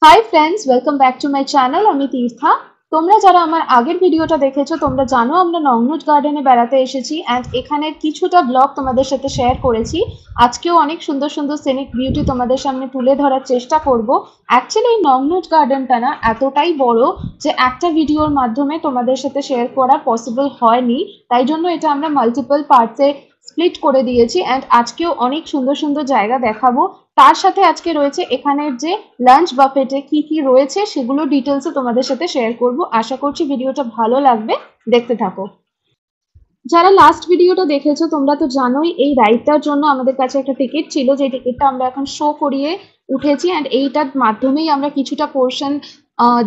Hi friends, welcome back to my channel. আমি তীর্থা। তোমরা যারা আমার আগের ভিডিওটা দেখেছো তোমরা জানো আমরা নংনুজ গার্ডেনে বেড়াতে এসেছি অ্যান্ড এখানে কিছুটা ব্লগ তোমাদের সাথে শেয়ার করেছি। আজকেও অনেক সুন্দর সুন্দর সিনিক বিউটি তোমাদের সামনে তুলে ধরার চেষ্টা করব। অ্যাকচুয়ালি এই নংনুজ গার্ডেনটা না এতটাই বড় যে একটা ভিডিওর মাধ্যমে তোমাদের সাথে শেয়ার করা পসিবল হয়নি, তাই জন্য এটা আমরা মাল্টিপল পার্টসে স্প্লিট করে দিয়েছি অ্যান্ড আজকেও অনেক সুন্দর সুন্দর জায়গা দেখাবো। তার সাথে আজকে রয়েছে এখানের যে লাঞ্চ বাফেটে কি কি রয়েছে সেগুলো ডিটেলসে তোমাদের সাথে শেয়ার করব। আশা করছি ভিডিওটা ভালো লাগবে, দেখতে থাকো। যারা লাস্ট ভিডিওটা দেখেছো তোমরা তো জানোই এই রাইডটার জন্য আমাদের কাছে একটা টিকিট ছিল, যে টিকিটটা আমরা এখন শো করিয়ে উঠেছি অ্যান্ড এইটার মাধ্যমেই আমরা কিছুটা পোর্শন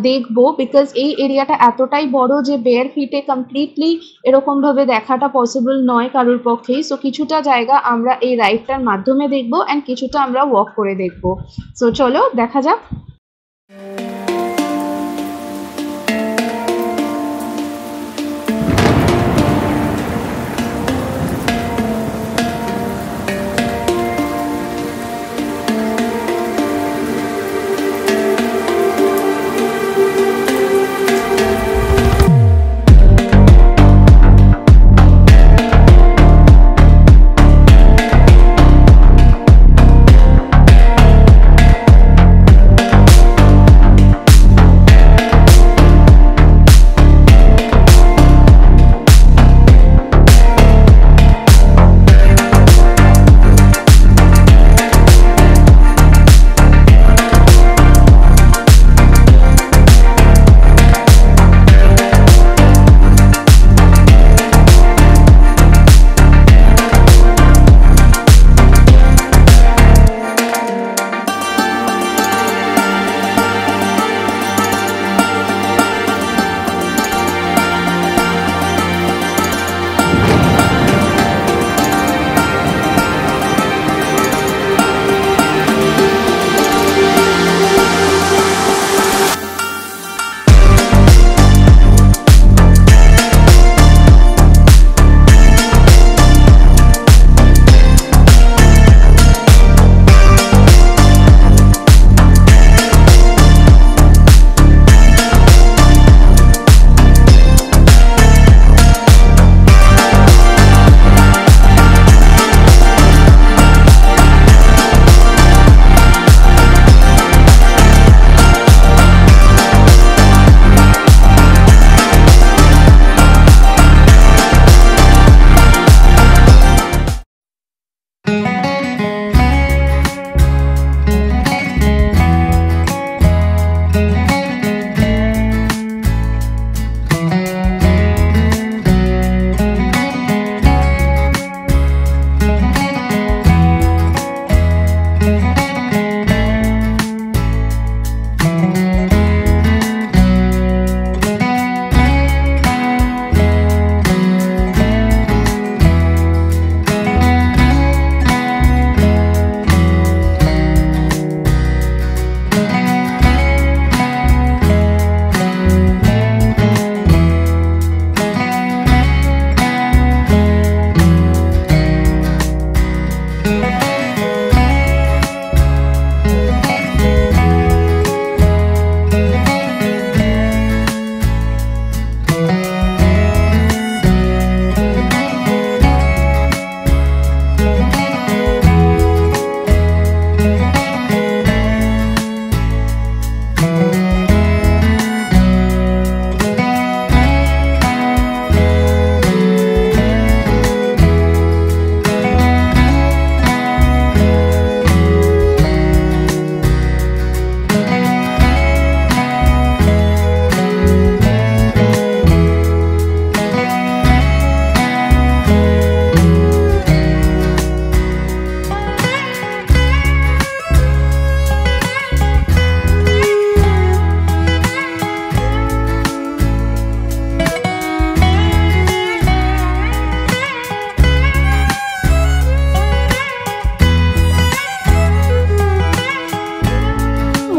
দেখবো, বিকজ এই এরিয়াটা এতটাই বড় যে বেয়ার ফিটে কমপ্লিটলি এরকম ভাবে দেখাটা পসিবল নয় কারোর পক্ষেই। সো কিছুটা জায়গা আমরা এই রাইডটার মাধ্যমে দেখবো অ্যান্ড কিছুটা আমরা ওয়াক করে দেখবো। সো চলো দেখা যাক।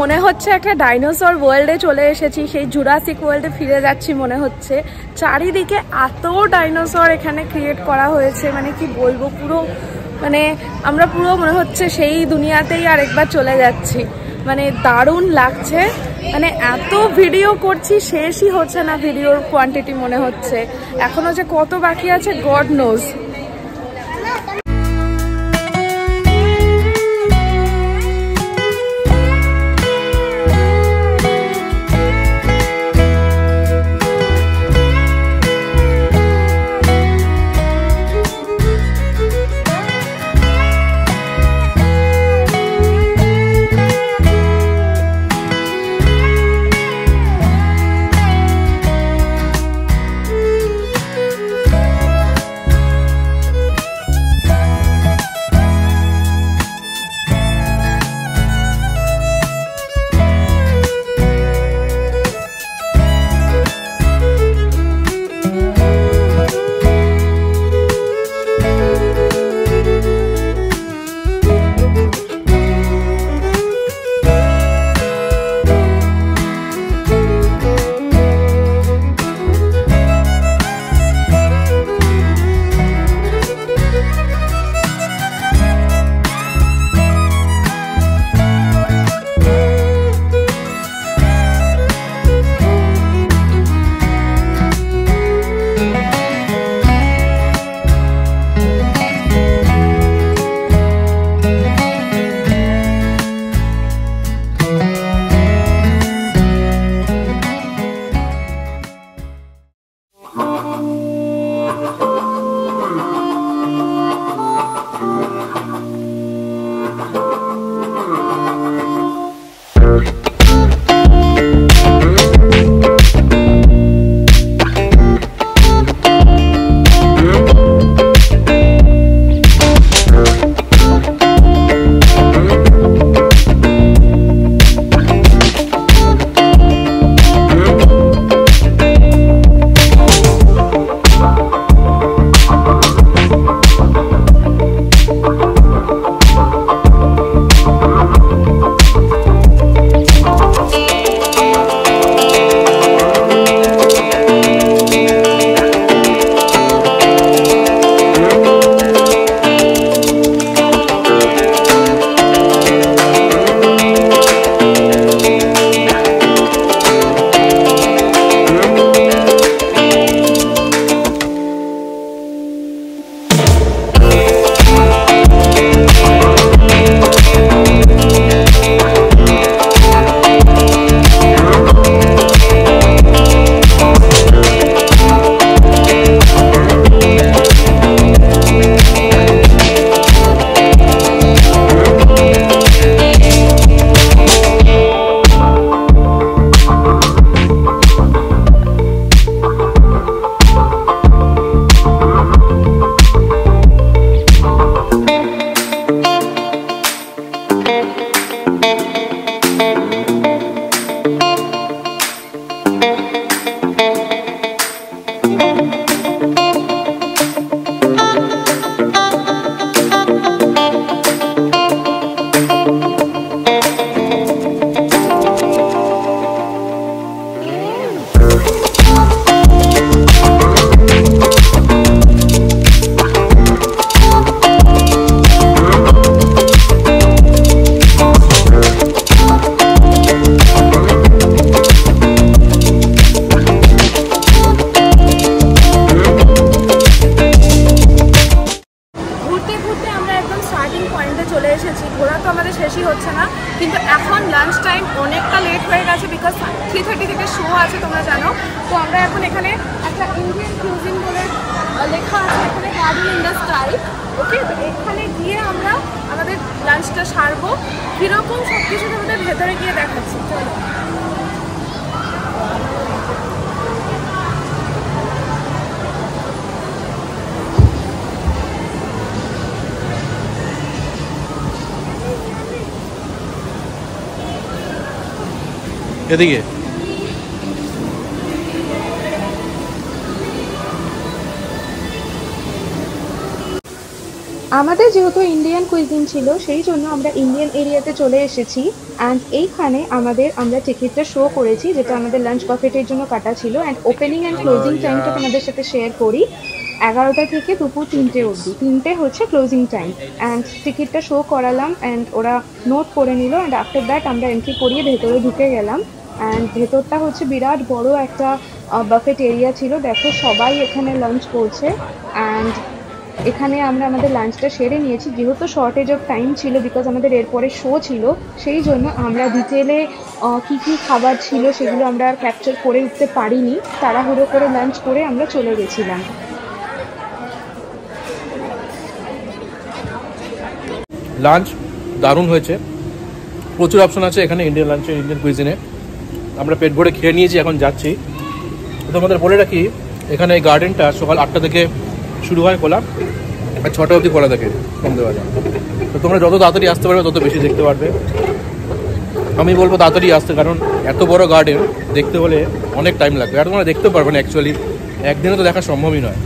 মনে হচ্ছে একটা ডাইনোসর ওয়ার্ল্ডে চলে এসেছি, সেই জুরাসিক ওয়ার্ল্ডে ফিরে যাচ্ছি মনে হচ্ছে। চারিদিকে এত ডাইনোসর এখানে ক্রিয়েট করা হয়েছে, মানে কি বলবো, পুরো মানে আমরা পুরো মনে হচ্ছে সেই দুনিয়াতেই আরেকবার চলে যাচ্ছি। মানে দারুণ লাগছে। মানে এত ভিডিও করছি শেষই হচ্ছে না ভিডিওর কোয়ান্টিটি, মনে হচ্ছে এখনো যে কত বাকি আছে গড নোজ। লেখা আছে এখানে গার্ডেন ইন দ্য স্কাই। ওকে, তো এখানে গিয়ে আমরা আমাদের লাঞ্চটা সারবো। কীরকম সব কিছু আমাদের ভেতরে গিয়ে দেখাচ্ছি, চলো। এদিকে আমাদের যেহেতু ইন্ডিয়ান কুইজিন ছিল সেই জন্য আমরা ইন্ডিয়ান এরিয়াতে চলে এসেছি। অ্যান্ড এইখানে আমরা টিকিটটা শো করেছি, যেটা আমাদের লাঞ্চ বাফেটের জন্য কাটা ছিল। অ্যান্ড ওপেনিং অ্যান্ড ক্লোজিং টাইমটা তোমাদের সাথে শেয়ার করি। 11টা থেকে দুপুর 3টে অবধি। 3টে হচ্ছে ক্লোজিং টাইম। অ্যান্ড টিকিটটা শো করালাম অ্যান্ড ওরা নোট করে নিল। অ্যান্ড আফটার দ্যাট আমরা এন্ট্রি করিয়ে ভেতরে ঢুকে গেলাম। অ্যান্ড ভেতরটা হচ্ছে বিরাট বড় একটা বাফেট এরিয়া ছিল। দেখো সবাই এখানে লাঞ্চ করছে। অ্যান্ড এখানে আমরা আমাদের লাঞ্চটা সেরে নিয়েছি। যেহেতু শর্টেজ অফ টাইম ছিল, বিকজ আমাদের এরপরে শো ছিল, সেই জন্য আমরা ডিটেলে কী কী খাবার ছিল সেগুলো আমরা আর ক্যাপচার করে উঠতে পারিনি। তাড়াহুড়ো করে লাঞ্চ করে আমরা চলে গেছিলাম। লাঞ্চ দারুণ হয়েছে, প্রচুর অপশন আছে এখানে ইন্ডিয়ান লাঞ্চে, ইন্ডিয়ান কুইজিনে। আমরা পেট ভরে খেয়ে নিয়েছি, এখন যাচ্ছি। তোমাদের বলে রাখি, এখানে এই গার্ডেনটা সকাল 8টা থেকে শুরু হয় খোলা, আর 6টা অবধি খোলা থাকে সন্ধ্যেবেলা। তো তোমরা যত তাড়াতাড়ি আসতে পারবে তত বেশি দেখতে পারবে। আমি বলবো তাড়াতাড়ি আসতে, কারণ এত বড় গার্ডেন দেখতে হলে অনেক টাইম লাগবে, আর তোমরা দেখতেও পারবে না অ্যাকচুয়ালি, একদিনে তো দেখা সম্ভবই নয়।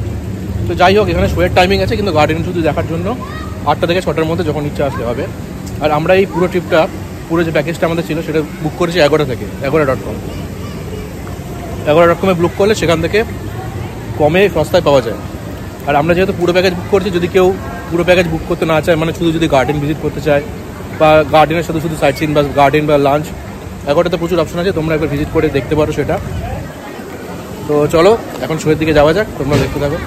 তো যাই হোক, এখানে শোয়ের টাইমিং আছে, কিন্তু গার্ডেন শুধু দেখার জন্য 8টা থেকে 6টার মধ্যে যখন ইচ্ছা আসতে হবে। আর আমরা এই পুরো ট্রিপটা, পুরো যে প্যাকেজটা আমাদের ছিল সেটা বুক করেছি Agoda থেকে, Agoda.com। Agoda.com বুক করলে সেখান থেকে কমে সস্তায় পাওয়া যায়। আর আমরা যেহেতু পুরো প্যাকেজ বুক করছি, যদি কেউ পুরো প্যাকেজ বুক করতে না চায়, মানে শুধু যদি গার্ডেন ভিজিট করতে চায় বা গার্ডেনের সাথে শুধু সাইট সিন বা গার্ডেন বা লাঞ্চ, Agodaতে প্রচুর অপশন আছে, তোমরা একবার ভিজিট করে দেখতে পারো সেটা। তো চলো এখন শোয়ের দিকে যাওয়া যাক, তোমরা দেখতে থাকো।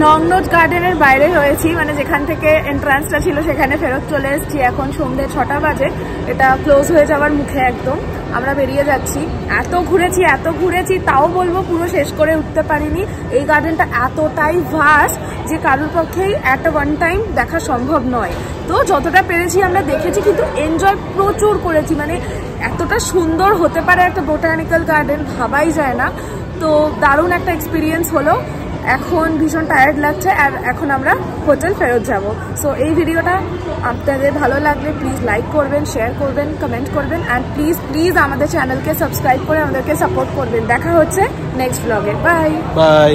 নংনোট গার্ডেনের বাইরে হয়েছি, মানে যেখান থেকে এন্ট্রান্সটা ছিল সেখানে ফেরত চলে এসেছি। এখন সন্ধ্যে 6টা বাজে, এটা ক্লোজ হয়ে যাওয়ার মুখে একদম। আমরা বেরিয়ে যাচ্ছি। এত ঘুরেছি তাও বলবো পুরো শেষ করে উঠতে পারিনি। এই গার্ডেনটা এতটাই ভাস্ট যে কারোর পক্ষেই অ্যাট ওয়ান টাইম দেখা সম্ভব নয়। তো যতটা পেরেছি আমরা দেখেছি, কিন্তু এনজয় প্রচুর করেছি। মানে এতটা সুন্দর হতে পারে একটা বোটানিক্যাল গার্ডেন ভাবাই যায় না। তো দারুণ একটা এক্সপিরিয়েন্স হলো। এখন ভীষণ টায়ার্ড লাগছে, আর এখন আমরা হোটেল ফেরত যাব। সো এই ভিডিওটা আপনাদের ভালো লাগলে প্লিজ লাইক করবেন, শেয়ার করবেন, কমেন্ট করবেন, অ্যান্ড প্লিজ আমাদের চ্যানেলকে সাবস্ক্রাইব করে আমাদেরকে সাপোর্ট করবেন। দেখা হচ্ছে নেক্সট ব্লগে। বাই।